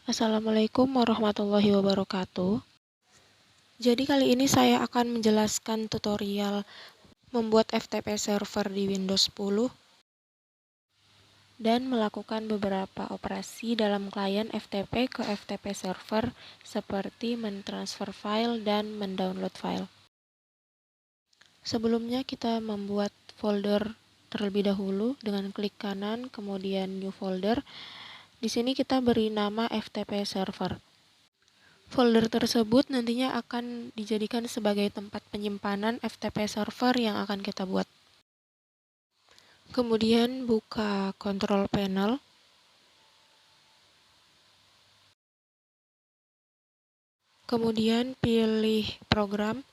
Assalamualaikum warahmatullahi wabarakatuh. Jadi kali ini saya akan menjelaskan tutorial membuat FTP server di Windows 10 dan melakukan beberapa operasi dalam klien FTP ke FTP server seperti mentransfer file dan mendownload file. Sebelumnya kita membuat folder terlebih dahulu dengan klik kanan kemudian new folder. Di sini kita beri nama FTP server. Folder tersebut nantinya akan dijadikan sebagai tempat penyimpanan FTP server yang akan kita buat. Kemudian buka control panel. Kemudian pilih program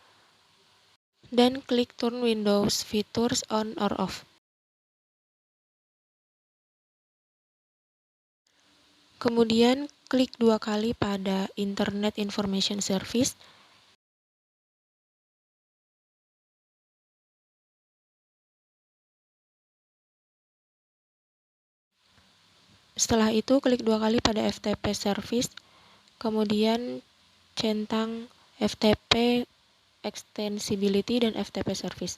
dan klik turn Windows features on or off. Kemudian klik 2 kali pada Internet Information Service. Setelah itu klik 2 kali pada FTP Service, kemudian centang FTP Extensibility dan FTP Service.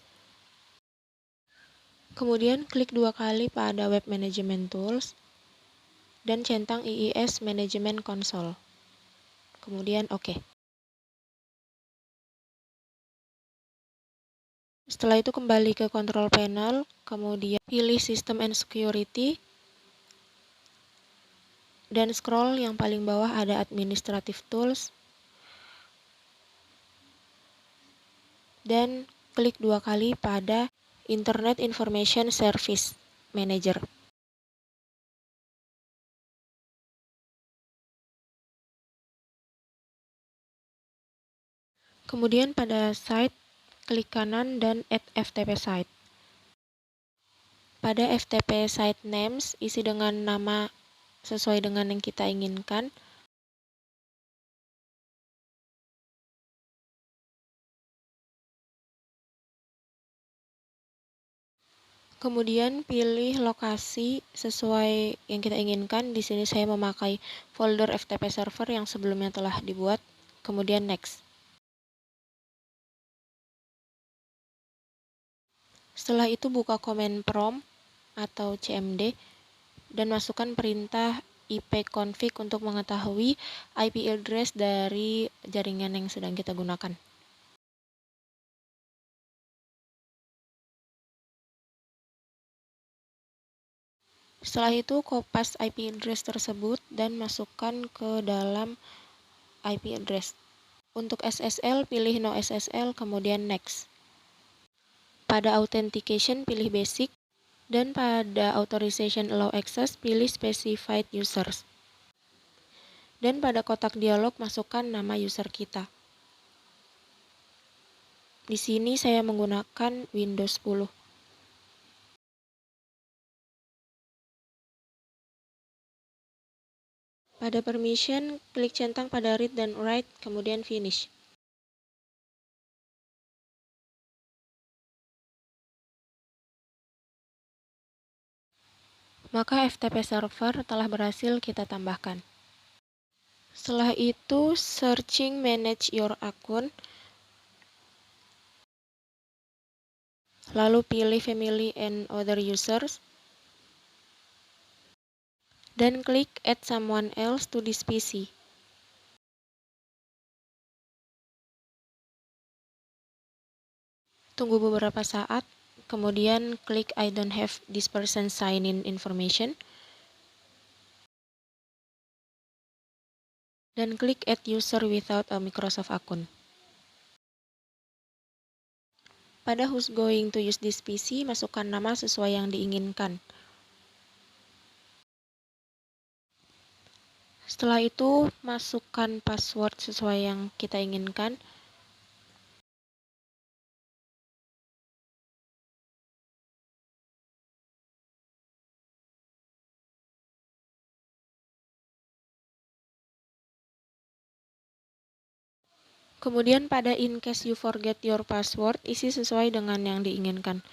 Kemudian klik 2 kali pada Web Management Tools dan centang IIS Management Console. Kemudian OK. Setelah itu kembali ke Control Panel, kemudian pilih System and Security, dan scroll yang paling bawah ada Administrative Tools, dan klik 2 kali pada Internet Information Service Manager. Kemudian pada site, klik kanan dan Add FTP Site. Pada FTP Site Names, isi dengan nama sesuai dengan yang kita inginkan. Kemudian pilih lokasi sesuai yang kita inginkan. Di sini saya memakai folder FTP server yang sebelumnya telah dibuat. Kemudian next. Setelah itu buka command prompt atau CMD dan masukkan perintah ipconfig untuk mengetahui IP address dari jaringan yang sedang kita gunakan. Setelah itu kopas IP address tersebut dan masukkan ke dalam IP address. Untuk SSL pilih no SSL kemudian next. Pada authentication pilih basic dan pada authorization allow access pilih specified users. Dan pada kotak dialog masukkan nama user kita. Di sini saya menggunakan Windows 10. Pada permission, klik centang pada read dan write, kemudian finish. Maka FTP server telah berhasil kita tambahkan. Setelah itu, searching manage your account. Lalu pilih family and other users. Dan klik add someone else to this PC. Tunggu beberapa saat, kemudian klik I don't have this person sign in information. Dan klik add user without a Microsoft account. Pada who's going to use this PC, masukkan nama sesuai yang diinginkan. Setelah itu, masukkan password sesuai yang kita inginkan. Kemudian pada in case you forget your password, isi sesuai dengan yang diinginkan.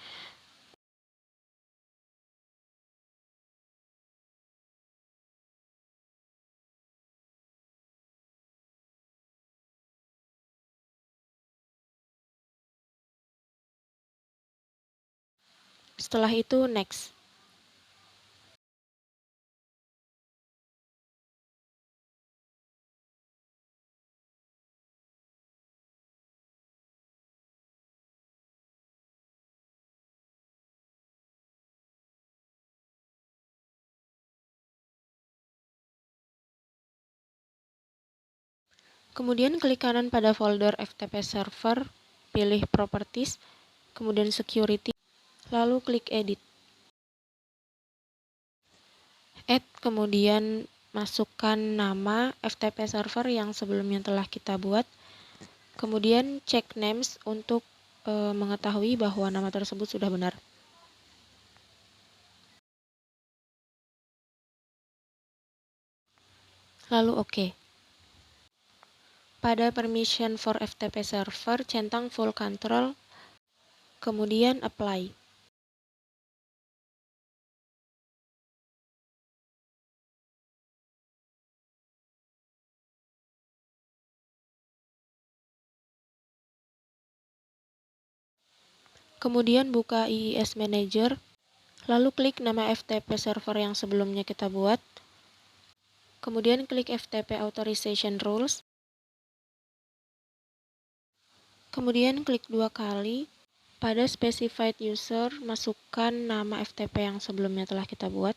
Setelah itu next. Kemudian klik kanan pada folder FTP server, pilih properties, kemudian security, lalu klik edit. Add, kemudian masukkan nama FTP server yang sebelumnya telah kita buat. Kemudian cek names untuk mengetahui bahwa nama tersebut sudah benar. Lalu oke. Pada permission for FTP server, centang full control, kemudian apply. Kemudian buka IIS Manager, lalu klik nama FTP server yang sebelumnya kita buat. Kemudian klik FTP Authorization Rules. Kemudian klik 2 kali. Pada specified user, masukkan nama FTP yang sebelumnya telah kita buat.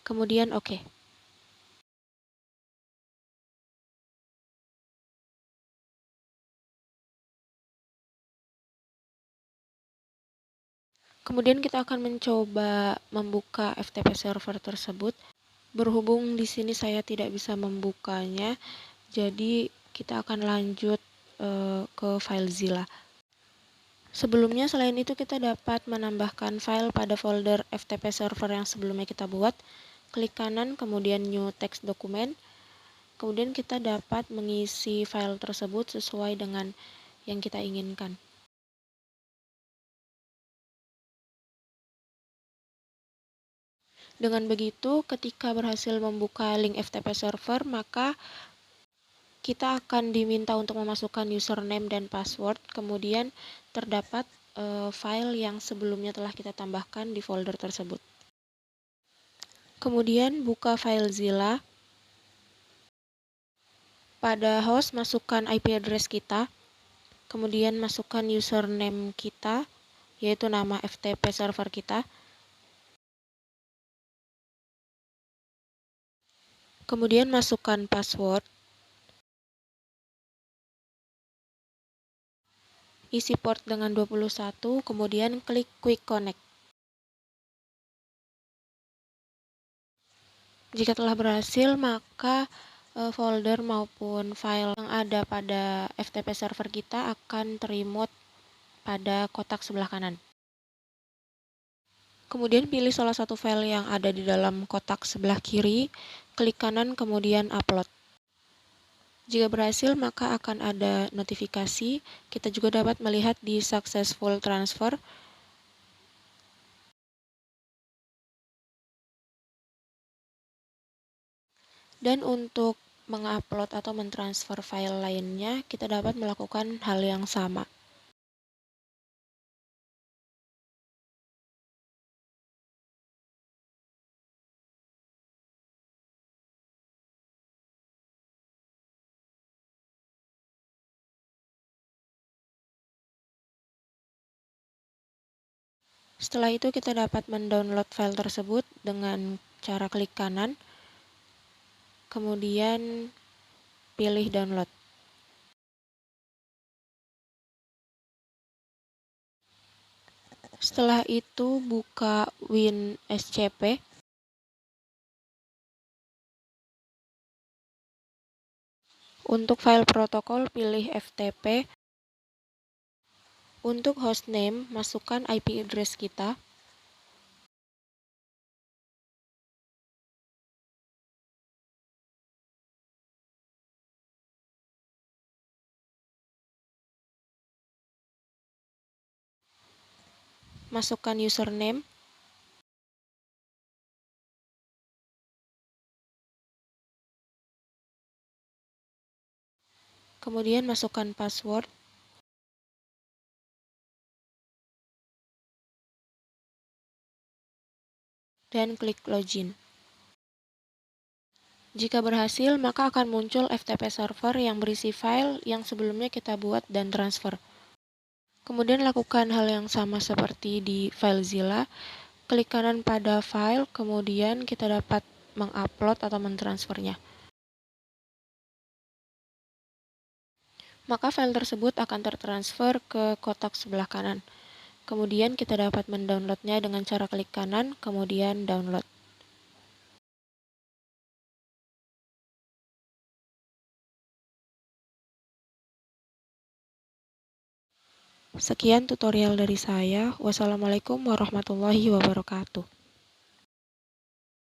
Kemudian oke. Kemudian kita akan mencoba membuka FTP server tersebut. Berhubung di sini saya tidak bisa membukanya, jadi kita akan lanjut ke FileZilla. Sebelumnya, selain itu kita dapat menambahkan file pada folder FTP server yang sebelumnya kita buat. Klik kanan, kemudian New Text Document. Kemudian kita dapat mengisi file tersebut sesuai dengan yang kita inginkan. Dengan begitu, ketika berhasil membuka link FTP server, maka kita akan diminta untuk memasukkan username dan password, kemudian terdapat file yang sebelumnya telah kita tambahkan di folder tersebut. Kemudian buka FileZilla. Pada host, masukkan IP address kita, kemudian masukkan username kita, yaitu nama FTP server kita. Kemudian masukkan password. Isi port dengan 21, kemudian klik Quick Connect. Jika telah berhasil, maka folder maupun file yang ada pada FTP server kita akan terremote pada kotak sebelah kanan. Kemudian pilih salah satu file yang ada di dalam kotak sebelah kiri, klik kanan, kemudian upload. Jika berhasil, maka akan ada notifikasi. Kita juga dapat melihat di successful transfer. Dan untuk mengupload atau mentransfer file lainnya, kita dapat melakukan hal yang sama. Setelah itu kita dapat mendownload file tersebut dengan cara klik kanan, kemudian pilih download. Setelah itu buka WinSCP. Untuk file protokol pilih FTP. Untuk hostname masukkan IP address kita. masukkan username, kemudian masukkan password, dan klik login. Jika berhasil, maka akan muncul FTP server yang berisi file yang sebelumnya kita buat dan transfer. Kemudian lakukan hal yang sama seperti di FileZilla, klik kanan pada file, kemudian kita dapat mengupload atau mentransfernya. Maka file tersebut akan tertransfer ke kotak sebelah kanan. Kemudian kita dapat mendownloadnya dengan cara klik kanan, kemudian download. Sekian tutorial dari saya. Wassalamualaikum warahmatullahi wabarakatuh.